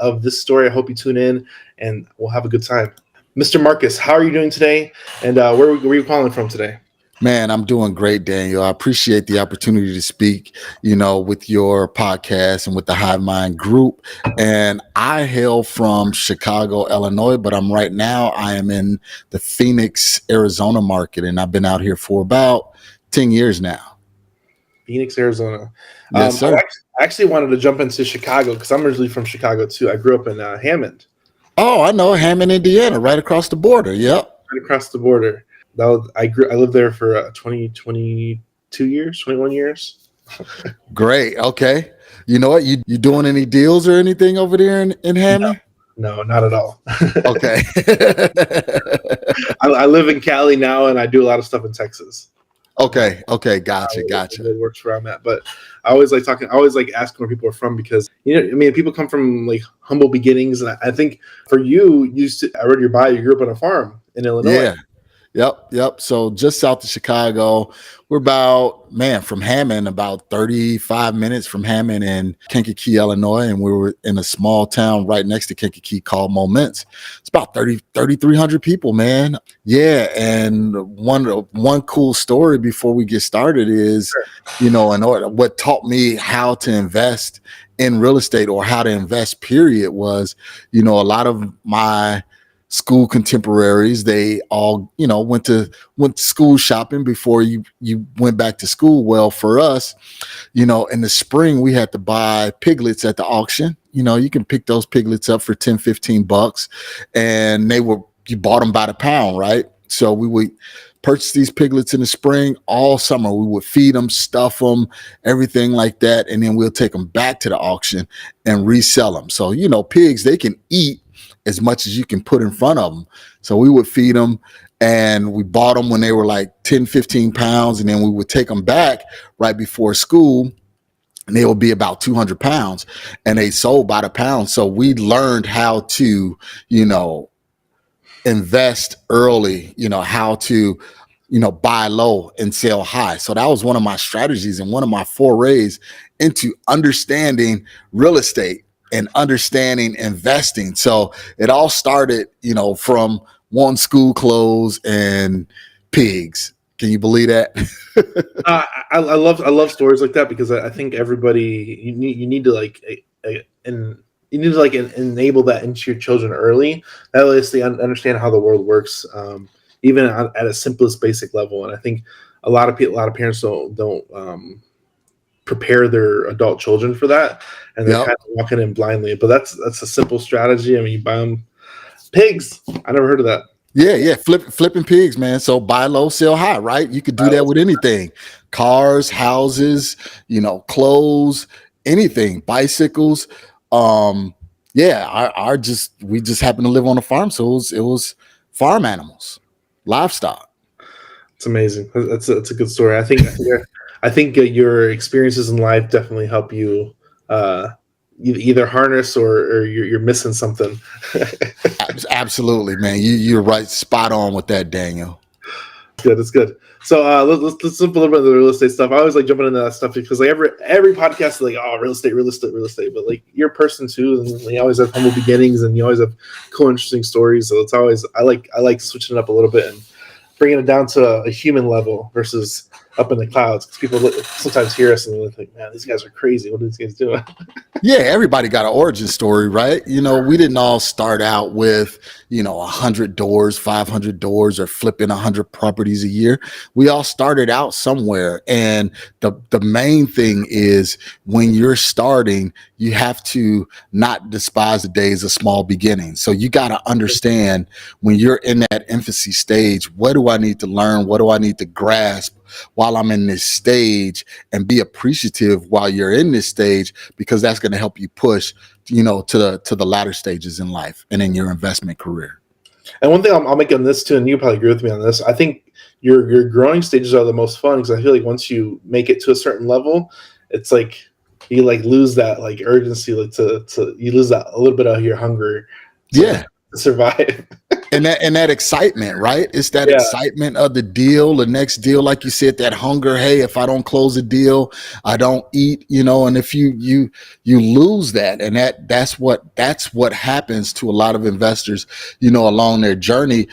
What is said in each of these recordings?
of this story. I hope you tune in and we'll have a good time. Mr. Marcus, how are you doing today? And where are you calling from today? Man, I'm doing great, Daniel. I appreciate the opportunity to speak, with your podcast and with the Hive Mind group. And I hail from Chicago, Illinois, but I am in the Phoenix, Arizona market, and I've been out here for about 10 years now. Phoenix, Arizona. Yes, sir. I actually wanted to jump into Chicago because I'm originally from Chicago too. I grew up in Hammond. Oh, I know Hammond, Indiana, right across the border. Yep. Right across the border. I lived there for 22 years, 21 years. Great. Okay. You know what? You doing any deals or anything over there in Hammond? No, not at all. Okay. I live in Cali now, and I do a lot of stuff in Texas. Okay. Gotcha. It works where I'm at, but I always like talking. I always like asking where people are from because people come from like humble beginnings, and I think for you, I read your bio. You grew up on a farm in Illinois. Yeah. Yep. So just south of Chicago, we're from Hammond, about 35 minutes from Hammond in Kankakee, Illinois. And we were in a small town right next to Kankakee called Moments. It's about 3,300 people, man. Yeah. And one cool story before we get started is, what taught me how to invest in real estate or how to invest, period, was, a lot of my school contemporaries, they all went to school shopping before you went back to school. Well, for us, in the spring we had to buy piglets at the auction. You can pick those piglets up for $10-15, and you bought them by the pound, right? So we would purchase these piglets in the spring. All summer we would feed them, stuff them, everything like that, and then we'll take them back to the auction and resell them. So pigs, they can eat as much as you can put in front of them. So we would feed them, and we bought them when they were like 10-15 pounds. And then we would take them back right before school, and they would be about 200 pounds, and they sold by the pound. So we learned how to, invest early, how to, buy low and sell high. So that was one of my strategies and one of my forays into understanding real estate and understanding investing. So it all started, from one school clothes and pigs. Can you believe that? I love stories like that because I think everybody you need to enable that into your children early. That way they understand how the world works, even at a simplest basic level. And I think a lot of parents don't prepare their adult children for that, and they're kind of walking in blindly. But that's a simple strategy. I mean, you buy them pigs. I never heard of that. Yeah, flipping pigs, man. So buy low, sell high, right? You could do that with anything: cars, houses, clothes, anything, bicycles. We just happened to live on a farm, so it was farm animals, livestock. It's amazing. That's a good story. I think your experiences in life definitely help you either harness or you're missing something. Absolutely, man. You're right, spot on with that, Daniel. It's good. So let's jump a little bit of the real estate stuff. I always like jumping into that stuff because like every podcast is like, oh, real estate. But like you're a person too, and you always have humble beginnings, and you always have cool, interesting stories. So it's always I like switching it up a little bit and bringing it down to a human level versus up in the clouds, because people sometimes hear us and they think, man, these guys are crazy. What are these guys doing? Yeah, everybody got an origin story, right? We didn't all start out with, 100 doors, 500 doors, or flipping 100 properties a year. We all started out somewhere. And the main thing is when you're starting, you have to not despise the days of small beginnings. So you got to understand when you're in that infancy stage, what do I need to learn? What do I need to grasp while I'm in this stage, and be appreciative while you're in this stage, because that's going to help you push, to the latter stages in life and in your investment career. And one thing I'll make on this too, and you probably agree with me on this, I think your growing stages are the most fun, because I feel like once you make it to a certain level, it's like you like lose that like urgency, like to you lose that a little bit of your hunger to survive. And that excitement, right? It's that Yeah, excitement of the deal, the next deal, like you said, that hunger. Hey, if I don't close a deal, I don't eat, and if you lose that, and that's what happens to a lot of investors, along their journey.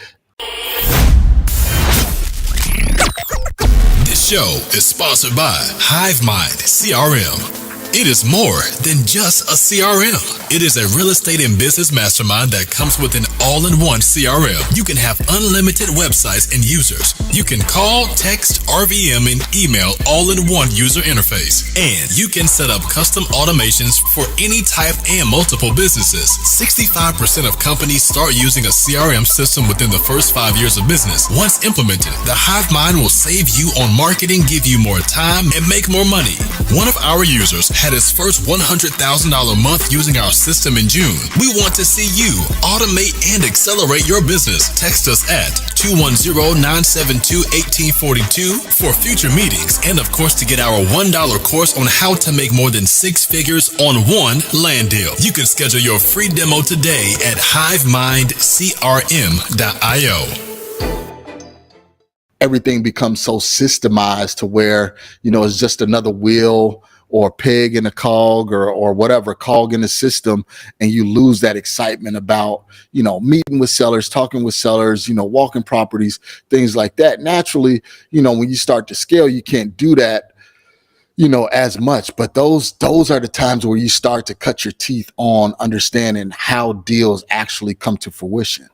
This show is sponsored by HiveMind CRM. It is more than just a CRM. It is a real estate and business mastermind that comes with an all-in-one CRM. You can have unlimited websites and users. You can call, text, RVM, and email all in one user interface. And you can set up custom automations for any type and multiple businesses. 65% of companies start using a CRM system within the first 5 years of business. Once implemented, the HiveMind will save you on marketing, give you more time, and make more money. One of our users had his first $100,000 month using our system in June. We want to see you automate and accelerate your business. Text us at 210-972-1842 for future meetings, and of course to get our $1 course on how to make more than 6 figures on one land deal. You can schedule your free demo today at hivemindcrm.io. Everything becomes so systemized to where, it's just another wheel or peg in a cog or whatever cog in the system, and you lose that excitement about, meeting with sellers, talking with sellers, walking properties, things like that. Naturally, when you start to scale, you can't do that, as much. But those are the times where you start to cut your teeth on understanding how deals actually come to fruition.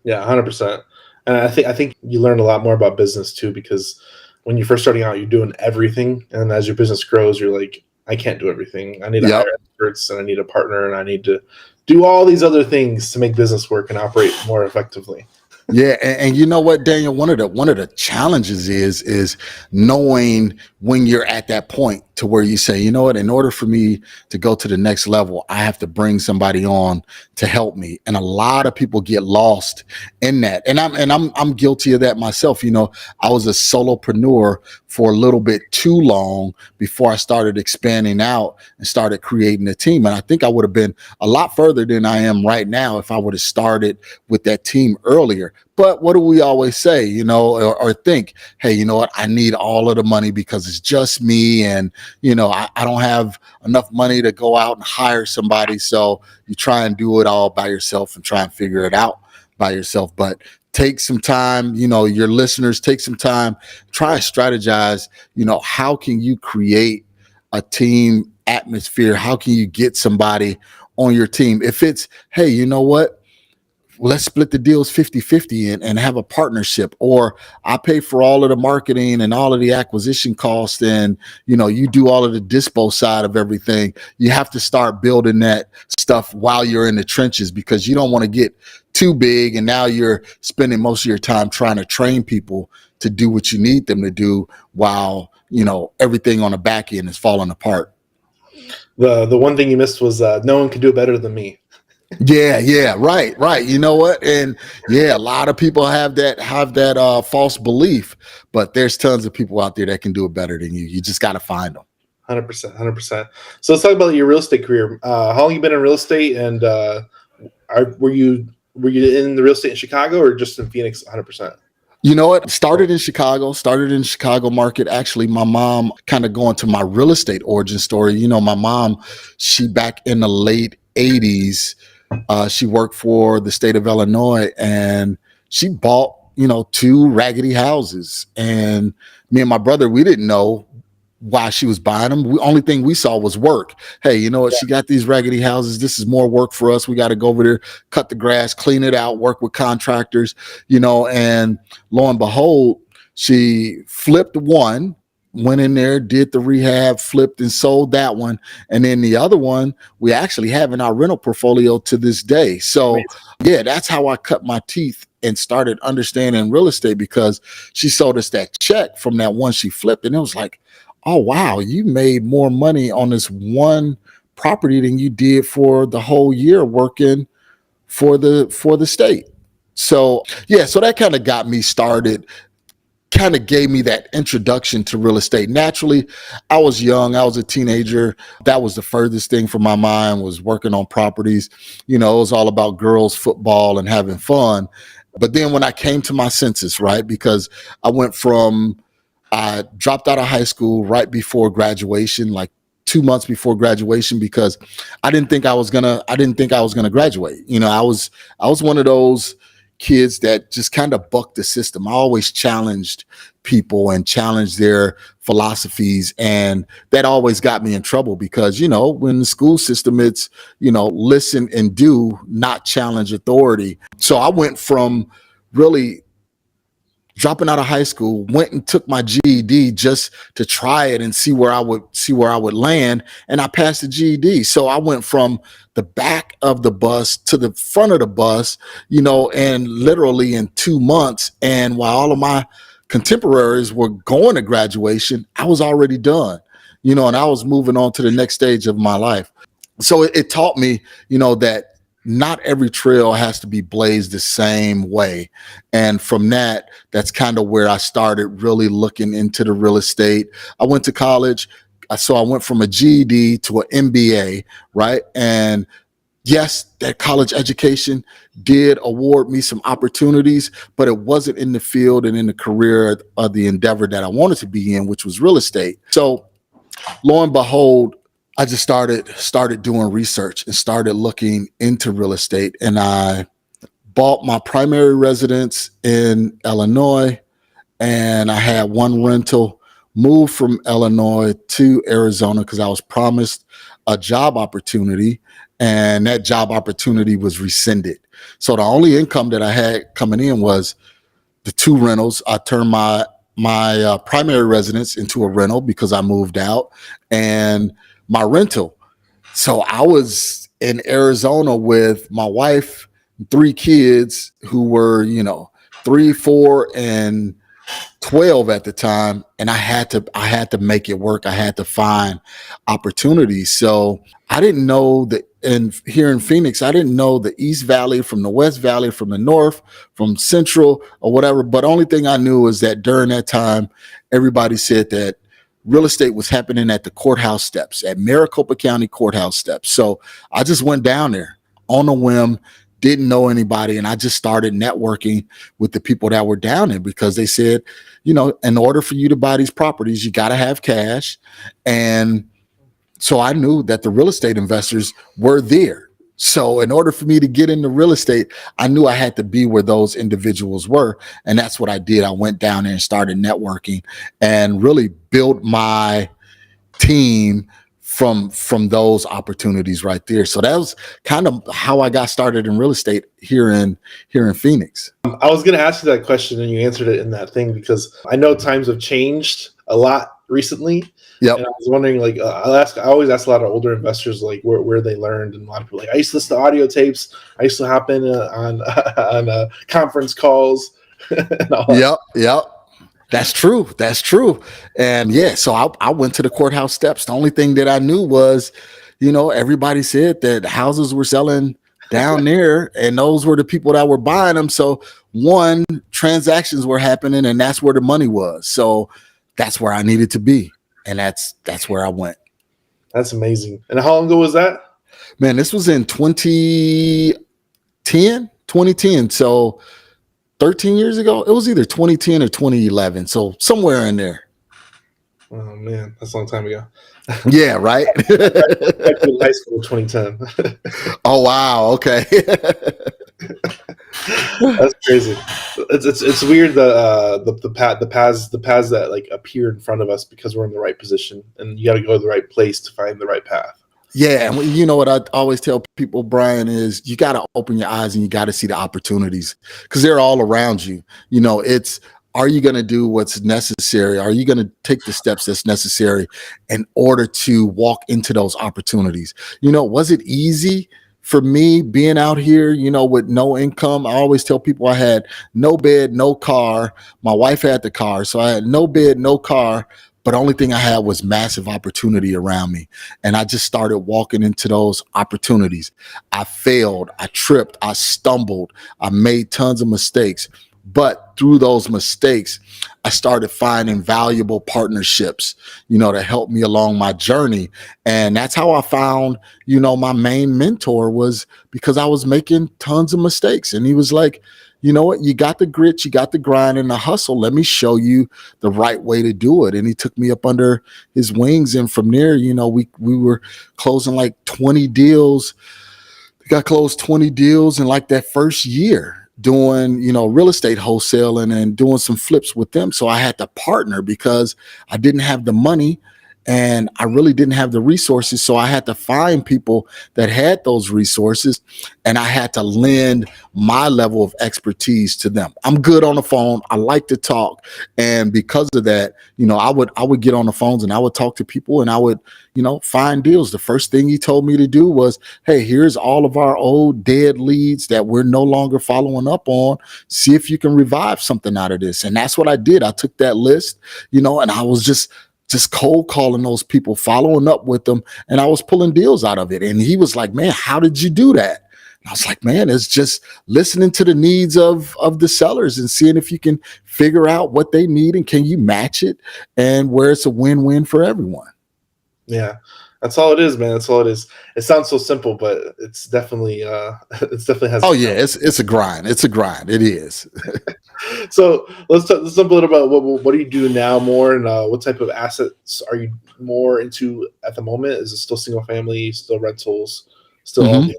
yeah, 100%. And I think you learn a lot more about business too, because when you're first starting out, you're doing everything, and as your business grows, you're like, I can't do everything. I need to hire experts, and I need a partner, and I need to do all these other things to make business work and operate more effectively. Yeah, and you know what, Daniel? One of the challenges is knowing when you're at that point to where you say, in order for me to go to the next level, I have to bring somebody on to help me. And a lot of people get lost in that. And I'm guilty of that myself. I was a solopreneur for a little bit too long before I started expanding out and started creating a team. And I think I would have been a lot further than I am right now if I would have started with that team earlier. But what do we always say, or think, hey, you know what? I need all of the money because it's just me. And, I don't have enough money to go out and hire somebody. So you try and do it all by yourself and try and figure it out by yourself. But take some time, your listeners, take some time, try to strategize, how can you create a team atmosphere? How can you get somebody on your team? If it's, hey, you know what? Let's split the deals 50-50 and have a partnership, or I pay for all of the marketing and all of the acquisition costs, and you do all of the dispo side of everything. You have to start building that stuff while you're in the trenches, because you don't want to get too big and now you're spending most of your time trying to train people to do what you need them to do while everything on the back end is falling apart. The one thing you missed was no one could do it better than me. Yeah, right. You know what? And a lot of people have that false belief, but there's tons of people out there that can do it better than you. You just got to find them. 100%. So let's talk about your real estate career. How long you been in real estate, and were you in the real estate in Chicago or just in Phoenix? 100%. You know what? Started in Chicago market. Actually, my mom, kind of going to my real estate origin story. My mom, she back in the late 80s, she worked for the state of Illinois, and she bought, 2 raggedy houses. And me and my brother, we didn't know why she was buying them. The only thing we saw was work. Hey, you know what? Yeah. She got these raggedy houses. This is more work for us. We got to go over there, cut the grass, clean it out, work with contractors, and lo and behold, she flipped one, went in there, did the rehab, flipped and sold that one. And then the other one, we actually have in our rental portfolio to this day. So that's how I cut my teeth and started understanding real estate, because she sold us that check from that one she flipped. And it was like, oh, wow, you made more money on this one property than you did for the whole year working for the state. So, so that kind of got me started kind of gave me that introduction to real estate. Naturally, I was young, I was a teenager. That was the furthest thing from my mind, was working on properties. It was all about girls, football, and having fun. But then when I came to my senses, right, because I dropped out of high school right before graduation, like 2 months before graduation, because I didn't think I was gonna graduate. I was one of those kids that just kind of bucked the system. I always challenged people and challenged their philosophies, and that always got me in trouble because, when the school system, it's, listen and do, not challenge authority. So I went from really dropping out of high school, went and took my GED just to try it and see where I would land. And I passed the GED. So I went from the back of the bus to the front of the bus, and literally in 2 months. And while all of my contemporaries were going to graduation, I was already done, and I was moving on to the next stage of my life. So it taught me, that not every trail has to be blazed the same way. And from that's kind of where I started really looking into the real estate. I went to college. So I went from a GED to an MBA, right? And yes, that college education did award me some opportunities, but it wasn't in the field and in the career of the endeavor that I wanted to be in, which was real estate. So lo and behold, I just started doing research and started looking into real estate. And I bought my primary residence in Illinois, and I had one rental, moved from Illinois to Arizona because I was promised a job opportunity, and that job opportunity was rescinded. So the only income that I had coming in was the 2 rentals. I turned my primary residence into a rental because I moved out, and my rental. So I was in Arizona with my wife, 3 kids who were, 3, 4, and 12 at the time. And I had to make it work. I had to find opportunities. So I didn't know that here in Phoenix, I didn't know the East Valley from the West Valley, from the North, from Central, or whatever. But only thing I knew is that during that time, everybody said that real estate was happening at the courthouse steps, at Maricopa County courthouse steps. So I just went down there on a whim, didn't know anybody. And I just started networking with the people that were down there because they said, in order for you to buy these properties, you got to have cash. And so I knew that the real estate investors were there. So in order for me to get into real estate, I knew I had to be where those individuals were. And that's what I did. I went down there and started networking and really built my team from those opportunities right there. So that was kind of how I got started in real estate here in Phoenix. I was going to ask you that question and you answered it in that thing because I know times have changed a lot recently. Yep. And I was wondering, I always ask a lot of older investors, where they learned, and a lot of people I used to listen to audio tapes. I used to hop in on conference calls. And all that. Yep. That's true. And yeah, so I went to the courthouse steps. The only thing that I knew was, everybody said that houses were selling down there, and those were the people that were buying them. So transactions were happening, and that's where the money was. So that's where I needed to be. And that's where I went. That's amazing. And how long ago was that? Man, this was in 2010. So 13 years ago. It was either 2010 or 2011. So somewhere in there. Oh man, that's a long time ago. Yeah, right. I graduated in high school in 2010. Oh wow. Okay. That's crazy. It's weird the paths that appear in front of us because we're in the right position, and you got to go to the right place to find the right path. Yeah, and you know what I always tell people, Brian, is you got to open your eyes and you got to see the opportunities because they're all around you. Are you going to do what's necessary? Are you going to take the steps that's necessary in order to walk into those opportunities? Was it easy for me being out here, with no income? I always tell people I had no bed, no car. My wife had the car. So I had no bed, no car. But the only thing I had was massive opportunity around me. And I just started walking into those opportunities. I failed. I tripped. I stumbled. I made tons of mistakes. But through those mistakes, I started finding valuable partnerships, to help me along my journey. And that's how I found, my main mentor, was because I was making tons of mistakes. And he was like, you know what, you got the grit, you got the grind and the hustle. Let me show you the right way to do it. And he took me up under his wings. And from there, we were closing like 20 deals. Got closed 20 deals in like that first year, doing, real estate wholesaling and doing some flips with them. So I had to partner because I didn't have the money and I really didn't have the resources. So I had to find people that had those resources, and I had to lend my level of expertise to them. I'm good on the phone. I like to talk. And because of that, I would get on the phones and I would talk to people, and I would, find deals. The first thing he told me to do was, hey, here's all of our old dead leads that we're no longer following up on. See if you can revive something out of this. And that's what I did. I took that list, and I was just cold calling those people, following up with them, and I was pulling deals out of it. And he was like, man, how did you do that? And I was like, man, it's just listening to the needs of the sellers and seeing if you can figure out what they need and can you match it, and where it's a win-win for everyone. Yeah, that's all it is, man. That's all it is. It sounds so simple, but it's definitely it's definitely has. Oh yeah, it's a grind. It's a grind. It is. So let's talk a little about what do you do now more, and what type of assets are you more into at the moment? Is it still single family, still rentals, still all the?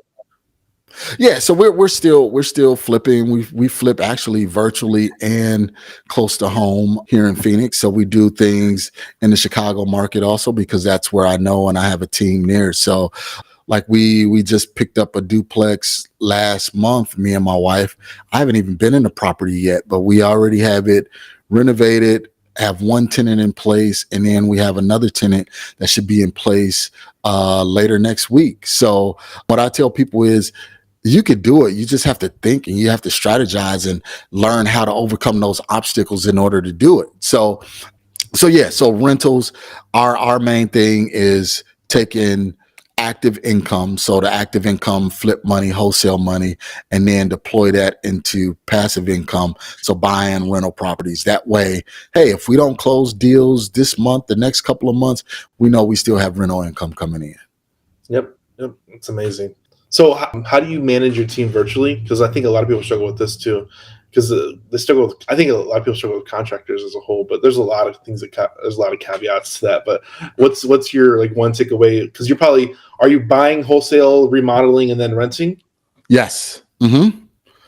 Yeah, so we're still flipping. We flip actually virtually and close to home here in Phoenix. So we do things in the Chicago market also, because that's where I know and I have a team there. So like we just picked up a duplex last month, me and my wife. I haven't even been in the property yet, but we already have it renovated, have one tenant in place, and then we have another tenant that should be in place later next week. So what I tell people is, you could do it. You just have to think and you have to strategize and learn how to overcome those obstacles in order to do it. So rentals, our main thing is taking active income. So the active income, flip money, wholesale money, and then deploy that into passive income. So buying rental properties. That way, hey, if we don't close deals this month, the next couple of months, we know we still have rental income coming in. Yep. It's amazing. So how do you manage your team virtually? Because I think a lot of people struggle with this too. Because they struggle with, I think a lot of people struggle with contractors as a whole, but there's a lot of things there's a lot of caveats to that. But what's your like one takeaway? Because are you buying wholesale, remodeling, and then renting? Yes. Mm-hmm.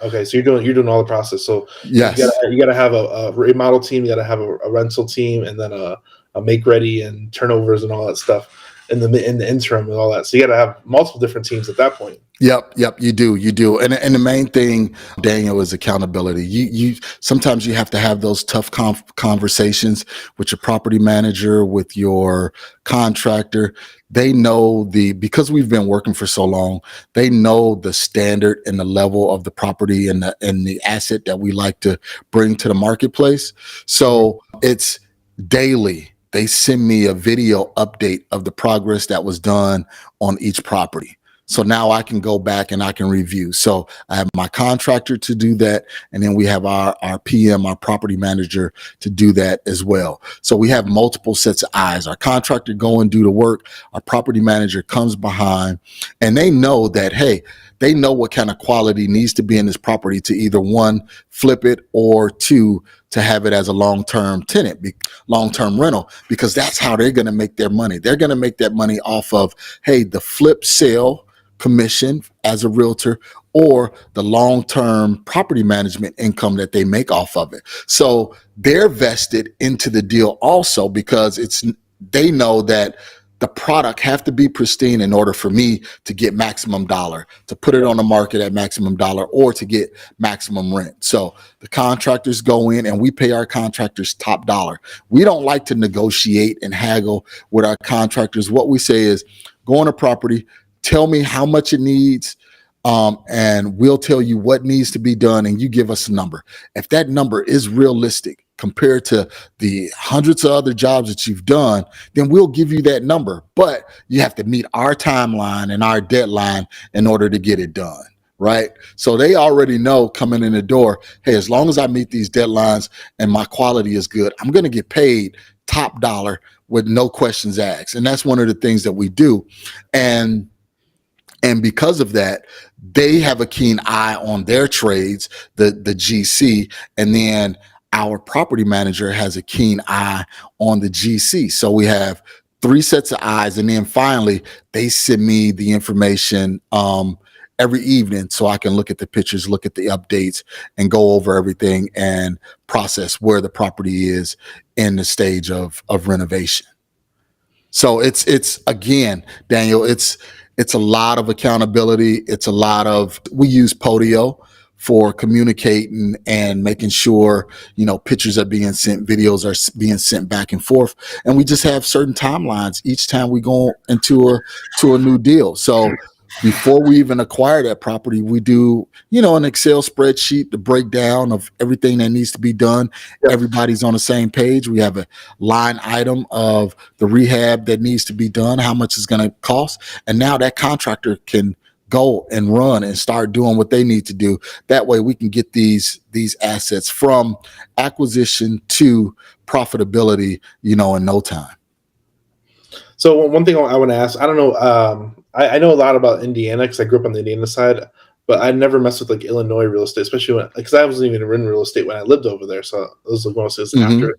Okay, so you're doing all the process. So yes, you gotta have a remodel team, you gotta have a rental team, and then a make ready and turnovers and all that stuff in the interim and all that. So you gotta have multiple different teams at that point. Yep, you do. And the main thing, Daniel, is accountability. You sometimes you have to have those tough conversations with your property manager, with your contractor. They know because we've been working for so long, they know the standard and the level of the property and the asset that we like to bring to the marketplace. So it's daily. They send me a video update of the progress that was done on each property. So now I can go back and I can review. So I have my contractor to do that. And then we have our PM, our property manager, to do that as well. So we have multiple sets of eyes. Our contractor go and do the work. Our property manager comes behind, and they know that, hey, they know what kind of quality needs to be in this property to either one, flip it, or two, to have it as a long-term tenant, long-term rental, because that's how they're going to make their money. They're going to make that money off of, hey, the flip sale commission as a realtor, or the long-term property management income that they make off of it. So they're vested into the deal also, because they know that the product have to be pristine in order for me to get maximum dollar, to put it on the market at maximum dollar, or to get maximum rent. So the contractors go in and we pay our contractors top dollar. We don't like to negotiate and haggle with our contractors. What we say is, go on a property, tell me how much it needs, and we'll tell you what needs to be done, and you give us a number. If that number is realistic compared to the hundreds of other jobs that you've done, then we'll give you that number. But you have to meet our timeline and our deadline in order to get it done. right? So they already know coming in the door, hey, as long as I meet these deadlines and my quality is good, I'm going to get paid top dollar with no questions asked. And that's one of the things that we do. And because of that, they have a keen eye on their trades, the GC, and then our property manager has a keen eye on the GC. So we have three sets of eyes, and then finally they send me the information every evening so I can look at the pictures, look at the updates, and go over everything and process where the property is in the stage of renovation. So it's again, Daniel, it's a lot of accountability. It's a lot of, we use Podio for communicating and making sure, pictures are being sent, videos are being sent back and forth. And we just have certain timelines each time we go into a new deal. So before we even acquire that property, we do, an Excel spreadsheet, the breakdown of everything that needs to be done. Yep. Everybody's on the same page. We have a line item of the rehab that needs to be done, how much it's going to cost. And now that contractor can go and run and start doing what they need to do. That way we can get these assets from acquisition to profitability, in no time. So one thing I want to ask, I don't know, I know a lot about Indiana because I grew up on the Indiana side, but I never messed with like Illinois real estate, especially because I wasn't even in real estate when I lived over there. So it was like one of those things after.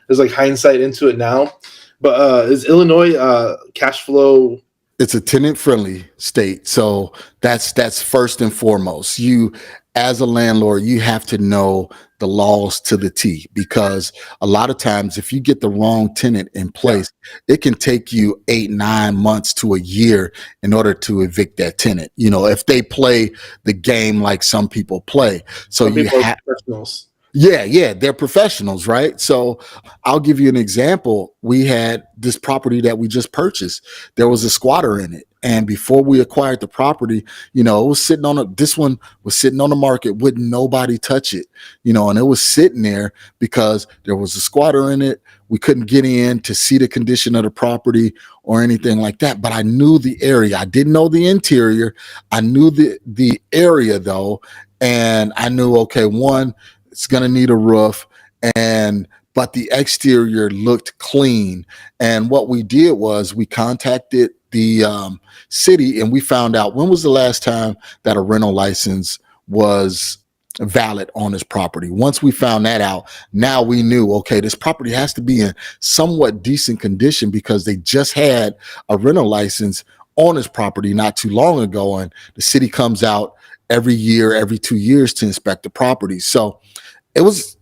There's like hindsight into it now, but is Illinois cash flow? It's a tenant-friendly state, so that's first and foremost. You, as a landlord, you have to know the laws to the T, because a lot of times if you get the wrong tenant in place, it can take you 8-9 months to a year in order to evict that tenant. If they play the game like some people play. So Some you people are have professionals. Yeah, they're professionals, right? So I'll give you an example. We had this property that we just purchased. There was a squatter in it. And before we acquired the property, it was this one was sitting on the market, wouldn't nobody touch it, and it was sitting there because there was a squatter in it. We couldn't get in to see the condition of the property or anything like that. But I knew the area. I didn't know the interior. I knew the area though. And I knew, okay, one, it's going to need a roof, but the exterior looked clean. And what we did was we contacted the city, and we found out when was the last time that a rental license was valid on this property. Once we found that out, now we knew, okay, this property has to be in somewhat decent condition because they just had a rental license on this property not too long ago. And the city comes out every year, every 2 years to inspect the property. So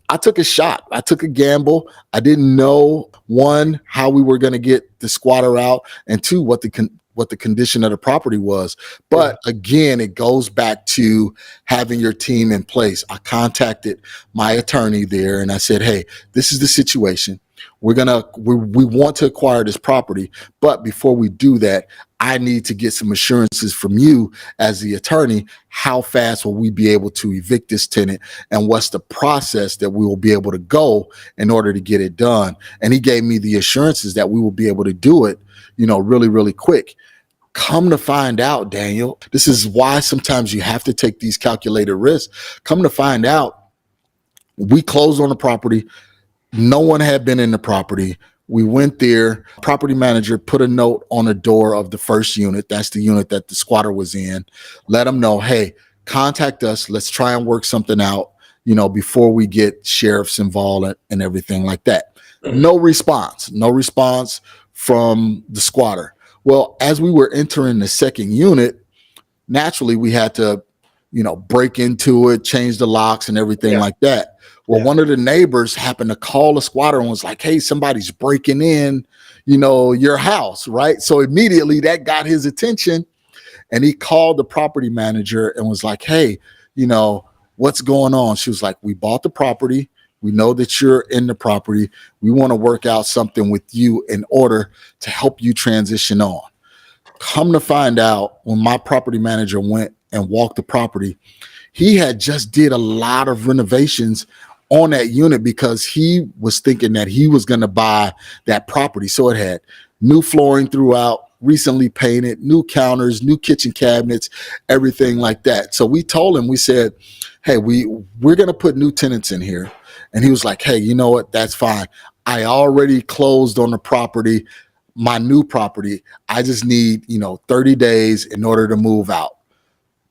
I took a shot. I took a gamble. I didn't know, one, how we were going to get the squatter out, and two, what the condition of the property was. But again, it goes back to having your team in place. I contacted my attorney there and I said, hey, this is the situation. We want to acquire this property, but before we do that, I need to get some assurances from you as the attorney. How fast will we be able to evict this tenant, and what's the process that we will be able to go in order to get it done? And he gave me the assurances that we will be able to do it, really, really quick. Come to find out, Daniel, this is why sometimes you have to take these calculated risks. Come to find out, we closed on the property. No one had been in the property. We went there. Property manager put a note on the door of the first unit. That's the unit that the squatter was in. Let them know, hey, contact us. Let's try and work something out, before we get sheriffs involved and everything like that. No response from the squatter. Well, as we were entering the second unit, naturally we had to, break into it, change the locks and everything like that. Well, one of the neighbors happened to call the squatter and was like, hey, somebody's breaking in, your house, right? So immediately that got his attention, and he called the property manager and was like, hey, what's going on? She was like, we bought the property. We know that you're in the property. We want to work out something with you in order to help you transition on. Come to find out, when my property manager went and walked the property, he had just did a lot of renovations on that unit because he was thinking that he was going to buy that property. So it had new flooring throughout, recently painted, new counters, new kitchen cabinets, everything like that. So we told him, we said, hey, we're going to put new tenants in here. And he was like, hey, you know what? That's fine. I already closed on the property, my new property. I just need, 30 days in order to move out.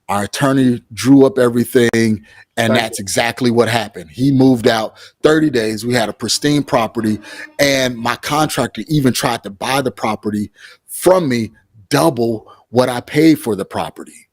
Our attorney drew up everything, and that's exactly what happened. He moved out 30 days. We had a pristine property, and my contractor even tried to buy the property from me, double what I paid for the property.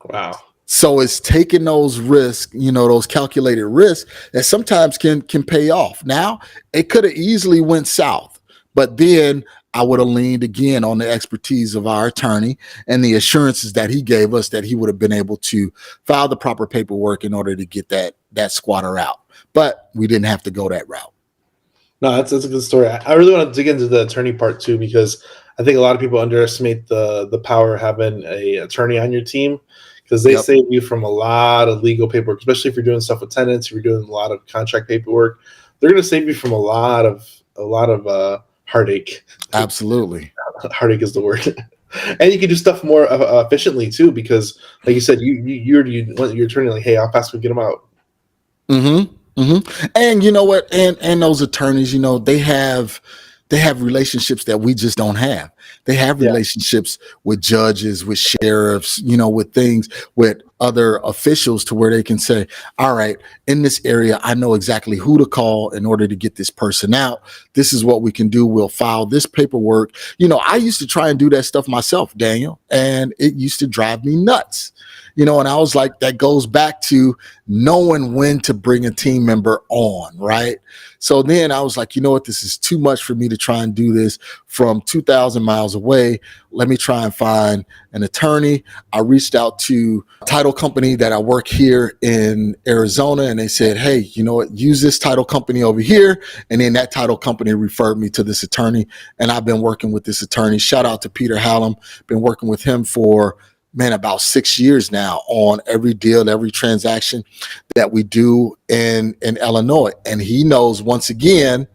Wow. So it's taking those risks, those calculated risks that sometimes can pay off. Now, it could have easily went south, but then I would have leaned again on the expertise of our attorney and the assurances that he gave us that he would have been able to file the proper paperwork in order to get that squatter out. But we didn't have to go that route. No, that's a good story. I really want to dig into the attorney part too, because I think a lot of people underestimate the power of having an attorney on your team, because they save you from a lot of legal paperwork, especially if you're doing stuff with tenants, if you're doing a lot of contract paperwork. They're going to save you from a lot of heartache. Absolutely. Heartache is the word. And you can do stuff more efficiently too, because like you said, you want your attorney like, hey, how fast can we get them out? Mm-hmm. Mm-hmm. And you know what? And those attorneys, they have relationships that we just don't have. They have relationships with judges, with sheriffs, with things, with other officials, to where they can say, all right, in this area, I know exactly who to call in order to get this person out. This is what we can do. We'll file this paperwork. I used to try and do that stuff myself, Daniel, and it used to drive me nuts. And I was like, that goes back to knowing when to bring a team member on, right? So then I was like, you know what, this is too much for me to try and do this from 2,000 miles away. Let me try and find an attorney. I reached out to a title company that I work here in Arizona, and they said, hey, you know what, use this title company over here. And then that title company referred me to this attorney, and I've been working with this attorney. Shout out to Peter Hallam. Been working with him for about 6 years now on every deal, every transaction that we do in Illinois. And he knows, once again,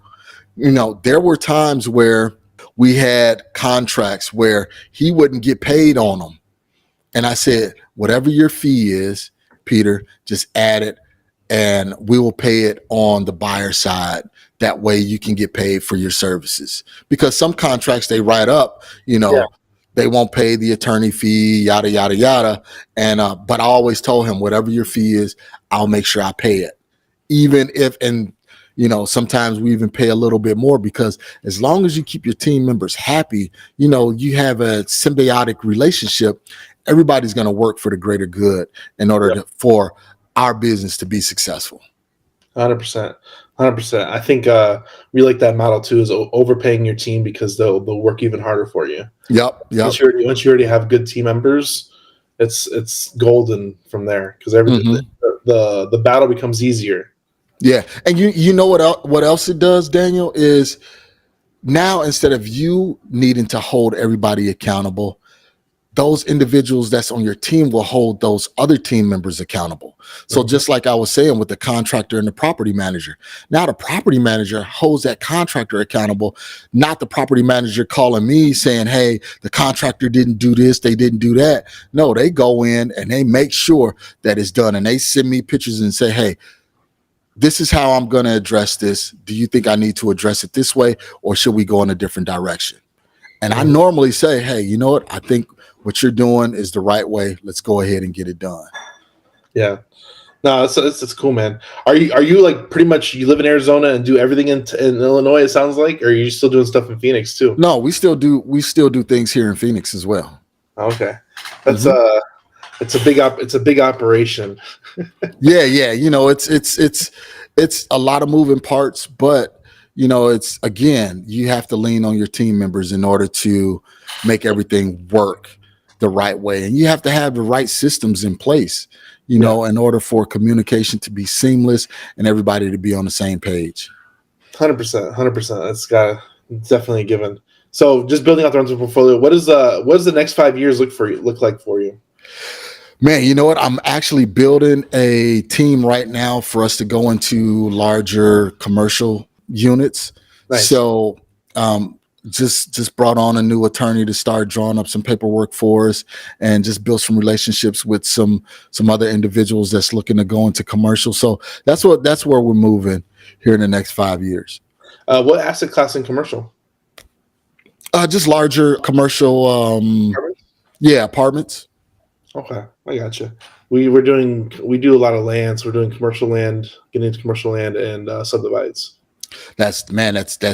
there were times where we had contracts where he wouldn't get paid on them. And I said, whatever your fee is, Peter, just add it and we will pay it on the buyer side. That way you can get paid for your services. Because some contracts they write up, they won't pay the attorney fee, yada, yada, yada. And, but I always told him, whatever your fee is, I'll make sure I pay it. Even if, and, sometimes we even pay a little bit more, because as long as you keep your team members happy, you have a symbiotic relationship. Everybody's going to work for the greater good in order for our business to be successful. 100%. 100%. I think we like that model too, is overpaying your team, because they'll work even harder for you. Yep. Once you already have good team members, it's golden from there, because everything the battle becomes easier. Yeah, and you know what else it does, Daniel, is now instead of you needing to hold everybody accountable, those individuals that's on your team will hold those other team members accountable. So just like I was saying with the contractor and the property manager, now the property manager holds that contractor accountable, not the property manager calling me saying, hey, the contractor didn't do this, they didn't do that. No, they go in and they make sure that it's done, and they send me pictures and say, hey, this is how I'm going to address this. Do you think I need to address it this way, or should we go in a different direction? And I normally say, hey, you know what? I think what you're doing is the right way. Let's go ahead and get it done. Yeah. No, it's cool, man. Are you like pretty much, you live in Arizona and do everything in Illinois, it sounds like, or are you still doing stuff in Phoenix too? No, we still do things here in Phoenix as well. Okay. That's it's a big operation. Yeah. It's a lot of moving parts, but it's, again, you have to lean on your team members in order to make everything work the right way. And you have to have the right systems in place, in order for communication to be seamless and everybody to be on the same page. 100%. It's definitely a given. So just building out the rental portfolio, what does the next 5 years look like for you? Man, you know what? I'm actually building a team right now for us to go into larger commercial units. Nice. So Just brought on a new attorney to start drawing up some paperwork for us, and just built some relationships with some other individuals that's looking to go into commercial. So that's where we're moving here in the next 5 years. What asset class in commercial? Just larger commercial, Apartments? apartments. Okay, I gotcha. We do a lot of land, so we're doing commercial land, getting into commercial land and subdivides. That's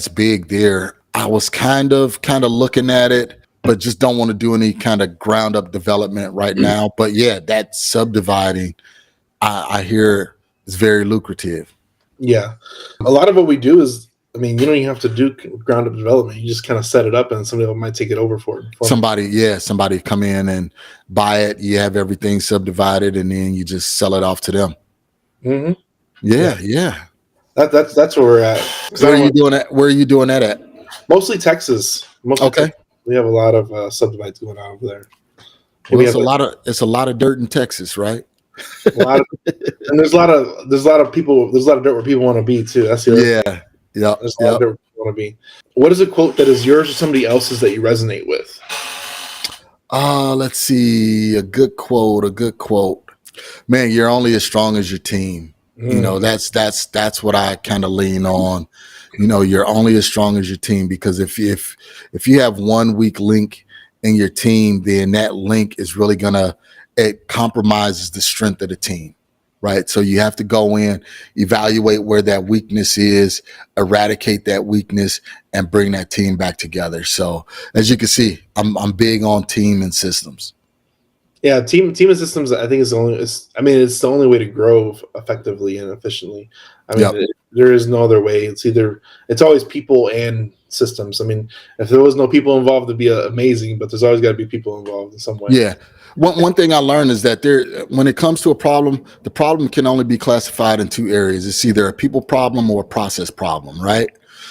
big there. I was kind of looking at it, but just don't want to do any kind of ground up development right now. But yeah, that subdividing, I hear is very lucrative. Yeah, a lot of what we do is, I mean, you don't even have to do ground up development. You just kind of set it up, and somebody might take it over for you. Somebody come in and buy it. You have everything subdivided, and then you just sell it off to them. Mm-hmm. Yeah. That's where we're at. Where are you doing that? Where are you doing that at? Mostly Texas. Okay. Texas. We have a lot of subdivides going on over there. Well, it's a lot of dirt in Texas, right? And there's a lot of people. There's a lot of dirt where people want to be too. That's the other thing. Yeah. There's a lot of dirt where people want to be. What is a quote that is yours or somebody else's that you resonate with? Let's see. A good quote. Man, you're only as strong as your team. You know, that's what I kind of lean on. You know, you're only as strong as your team, because if you have one weak link in your team, then that link is really it compromises the strength of the team, right? So you have to go in, evaluate where that weakness is, eradicate that weakness, and bring that team back together. So as you can see, I'm big on team and systems. Yeah, team and systems, I think, it's the only way to grow effectively and efficiently. I mean, there is no other way. It's always people and systems. I mean, if there was no people involved, it'd be amazing, but there's always got to be people involved in some way. Yeah. One thing I learned is that when it comes to a problem, the problem can only be classified in two areas. It's either a people problem or a process problem, right?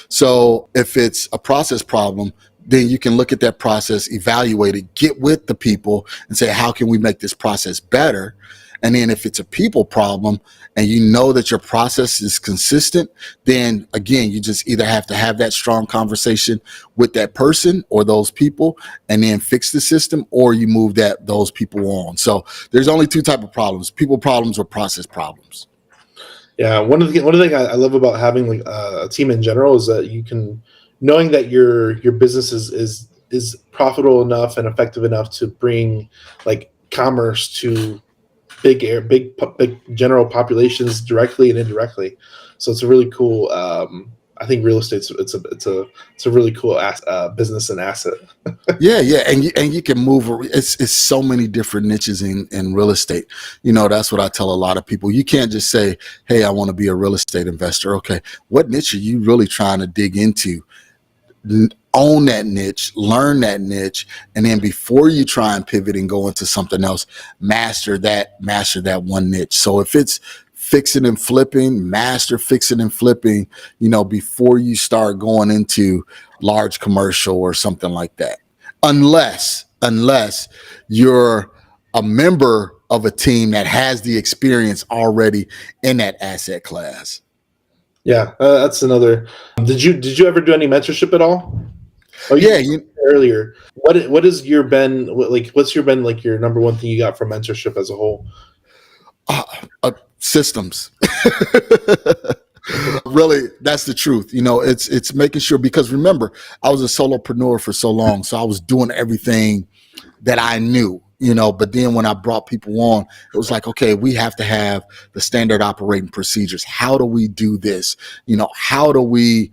So if it's a process problem, then you can look at that process, evaluate it, get with the people and say, how can we make this process better? And then if it's a people problem and you know that your process is consistent, then again, you just either have to have that strong conversation with that person or those people and then fix the system, or you move those people on. So there's only two types of problems: people problems or process problems. Yeah, one of the things I love about having like a team in general is that you can, knowing that your business is profitable enough and effective enough to bring like commerce to big general populations directly and indirectly. So it's a really cool. I think real estate's it's a really cool business and asset. Yeah, and you can move. It's so many different niches in real estate. You know, that's what I tell a lot of people. You can't just say, "Hey, I want to be a real estate investor." Okay, what niche are you really trying to dig into? Own that niche, learn that niche, and then before you try and pivot and go into something else, master that one niche. So if it's fixing and flipping, master fixing and flipping, you know, before you start going into large commercial or something like that. Unless you're a member of a team that has the experience already in that asset class. Yeah, that's another. Did you ever do any mentorship at all? Oh yeah, earlier. What has your been like? What's been like your number one thing you got from mentorship as a whole? Systems. Really, that's the truth. You know, it's making sure, because remember, I was a solopreneur for so long, so I was doing everything that I knew. You know, but then when I brought people on, it was like, okay, we have to have the standard operating procedures. How do we do this? You know, how do we,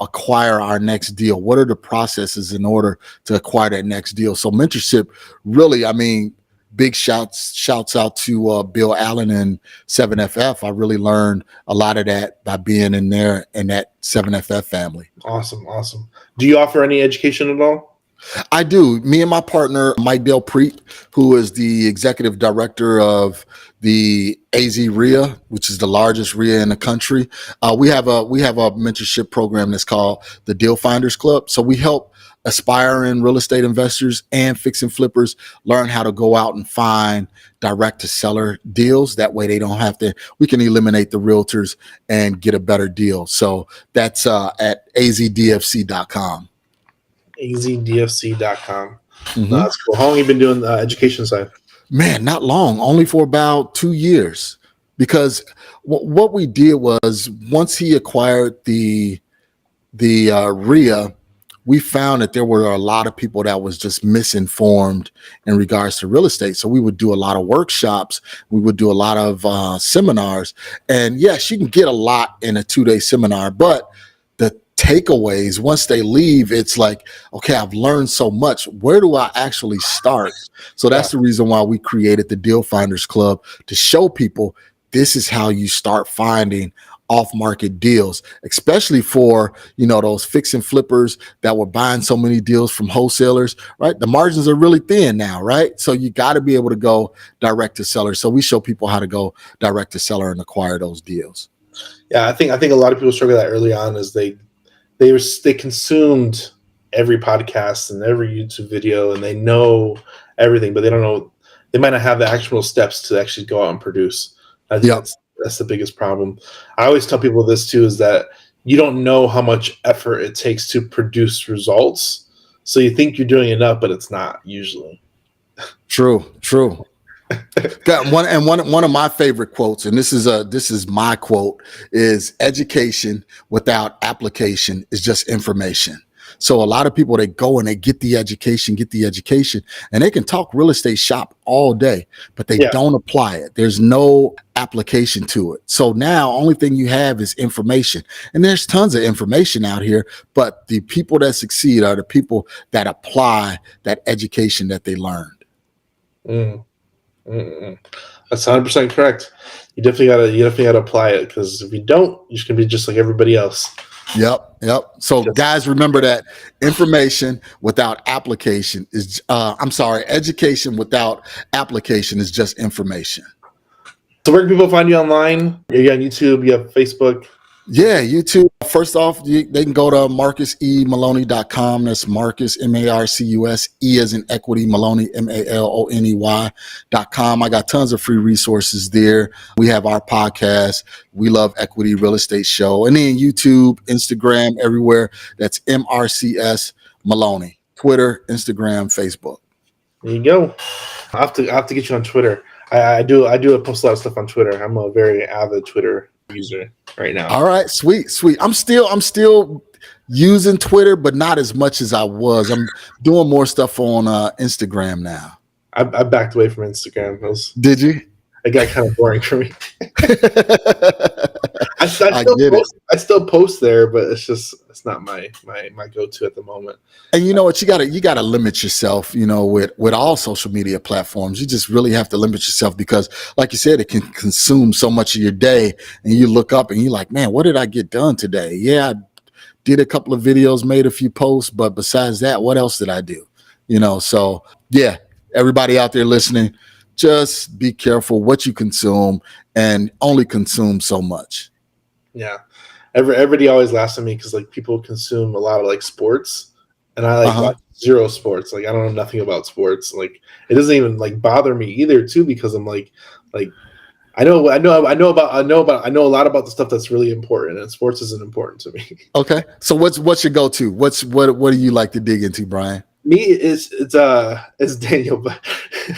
acquire our next deal? What are the processes in order to acquire that next deal? So mentorship, really, I mean, big shouts out to Bill Allen and 7FF. I really learned a lot of that by being in there in that 7FF family. Awesome. Do you offer any education at all? I do. Me and my partner, Mike Del Preet, who is the executive director of the AZ RIA, which is the largest RIA in the country. We have a mentorship program that's called the Deal Finders Club. So we help aspiring real estate investors and fix and flippers learn how to go out and find direct to seller deals. That way we can eliminate the realtors and get a better deal. So that's at azdfc.com. AZDFC.com. Mhm. No, that's cool. How long have you been doing the education side? Man, not long, only for about 2 years. Because what we did was once he acquired the RIA, we found that there were a lot of people that was just misinformed in regards to real estate. So we would do a lot of workshops, we would do a lot of seminars, and yes, you can get a lot in a 2-day seminar, but the takeaways once they leave, it's like, okay, I've learned so much. Where do I actually start? So that's the reason why we created the Deal Finders Club, to show people this is how you start finding off-market deals, especially for, you know, those fix and flippers that were buying so many deals from wholesalers, right? The margins are really thin now, right? So you got to be able to go direct to seller. So we show people how to go direct to seller and acquire those deals. Yeah, I think a lot of people struggle that early on, is they consumed every podcast and every YouTube video, and they know everything, but they don't know, they might not have the actual steps to actually go out and produce. I think that's the biggest problem. I always tell people this too, is that you don't know how much effort it takes to produce results. So you think you're doing enough, but it's not usually. True. Got one of my favorite quotes, and this is my quote, is education without application is just information. So a lot of people, they go and they get the education, and they can talk real estate shop all day, but they don't apply it. There's no application to it. So now only thing you have is information, and there's tons of information out here, but the people that succeed are the people that apply that education that they learned. That's 100% correct. You definitely gotta apply it, because if you don't, you're just gonna be just like everybody else. Yep. So guys, remember that information without application is education without application is just information. So where can people find you online? You're on YouTube, you have Facebook. Yeah, YouTube. First off, they can go to MarcusEMaloney.com. That's Marcus, Marcus, E as in equity, Maloney, Maloney.com. I got tons of free resources there. We have our podcast, We Love Equity Real Estate Show. And then YouTube, Instagram, everywhere. That's MRCS Maloney. Twitter, Instagram, Facebook. There you go. I have to get you on Twitter. I post a lot of stuff on Twitter. I'm a very avid Twitter user right now. All right, sweet. I'm still using Twitter, but not as much as I was. I'm doing more stuff on Instagram now. I backed away from Instagram. Did you? It got kind of boring for me. I still post there, but it's not my go-to at the moment. And you know what, you gotta limit yourself, you know, with all social media platforms. You just really have to limit yourself, because like you said, it can consume so much of your day, and you look up and you're like, man, what did I get done today? Yeah, I did a couple of videos, made a few posts, but besides that, what else did I do? You know, so yeah, everybody out there listening, just be careful what you consume, and only consume so much. Yeah. Everybody always laughs at me, because like people consume a lot of like sports, and I watch zero sports. Like I don't know nothing about sports. Like it doesn't even like bother me either too, because I'm like I know a lot about the stuff that's really important, and sports isn't important to me. Okay. So what's your go-to? What do you like to dig into, Brian? Me, it's Daniel, but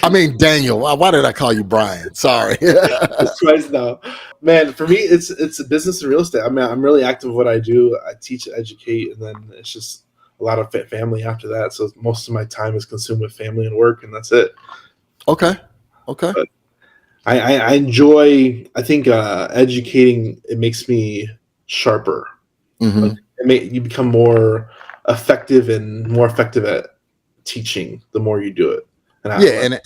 I mean Daniel. Why did I call you Brian? Sorry. It's twice now, man. For me, it's a business and real estate. I mean, I'm really active in what I do. I teach, educate, and then it's just a lot of family after that. So most of my time is consumed with family and work, and that's it. Okay. But I enjoy. I think educating, it makes me sharper. Mm-hmm. You become more effective at teaching the more you do it. And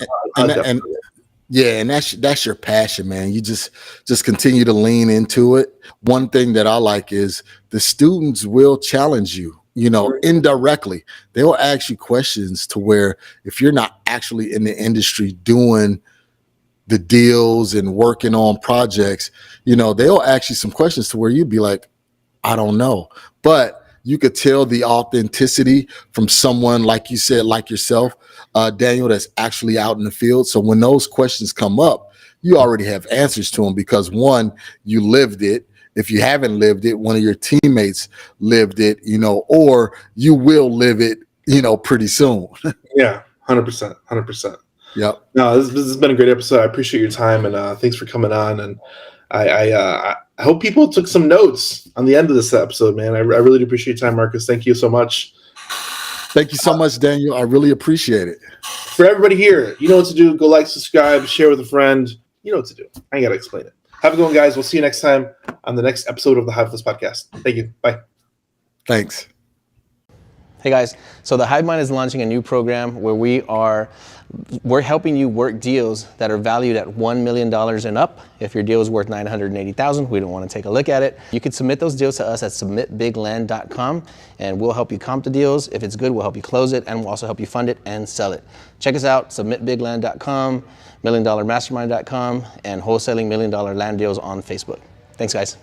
that's your passion, man. You just continue to lean into it. One thing that I like is the students will challenge you, you know, indirectly. They will ask you questions to where if you're not actually in the industry doing the deals and working on projects, you know, they'll ask you some questions to where you'd be like, I don't know. But you could tell the authenticity from someone, like you said, like yourself, Daniel, that's actually out in the field. So when those questions come up, you already have answers to them, because one, you lived it. If you haven't lived it, one of your teammates lived it, you know, or you will live it pretty soon. Yeah, 100%, 100%. Yep. No, this has been a great episode. I appreciate your time, and thanks for coming on. And I hope people took some notes on the end of this episode, man. I really do appreciate your time, Marcus. Thank you so much. Thank you so much, Daniel. I really appreciate it. For everybody here, you know what to do. Go like, subscribe, share with a friend. You know what to do. I ain't got to explain it. Have a good one, guys. We'll see you next time on the next episode of the Hive List Podcast. Thank you. Bye. Thanks. Hey guys, so the Hive Mind is launching a new program where we're helping you work deals that are valued at $1 million and up. If your deal is worth $980,000, we don't want to take a look at it. You can submit those deals to us at submitbigland.com, and we'll help you comp the deals. If it's good, we'll help you close it, and we'll also help you fund it and sell it. Check us out, submitbigland.com, milliondollarmastermind.com, and wholesaling $1 million land deals on Facebook. Thanks, guys.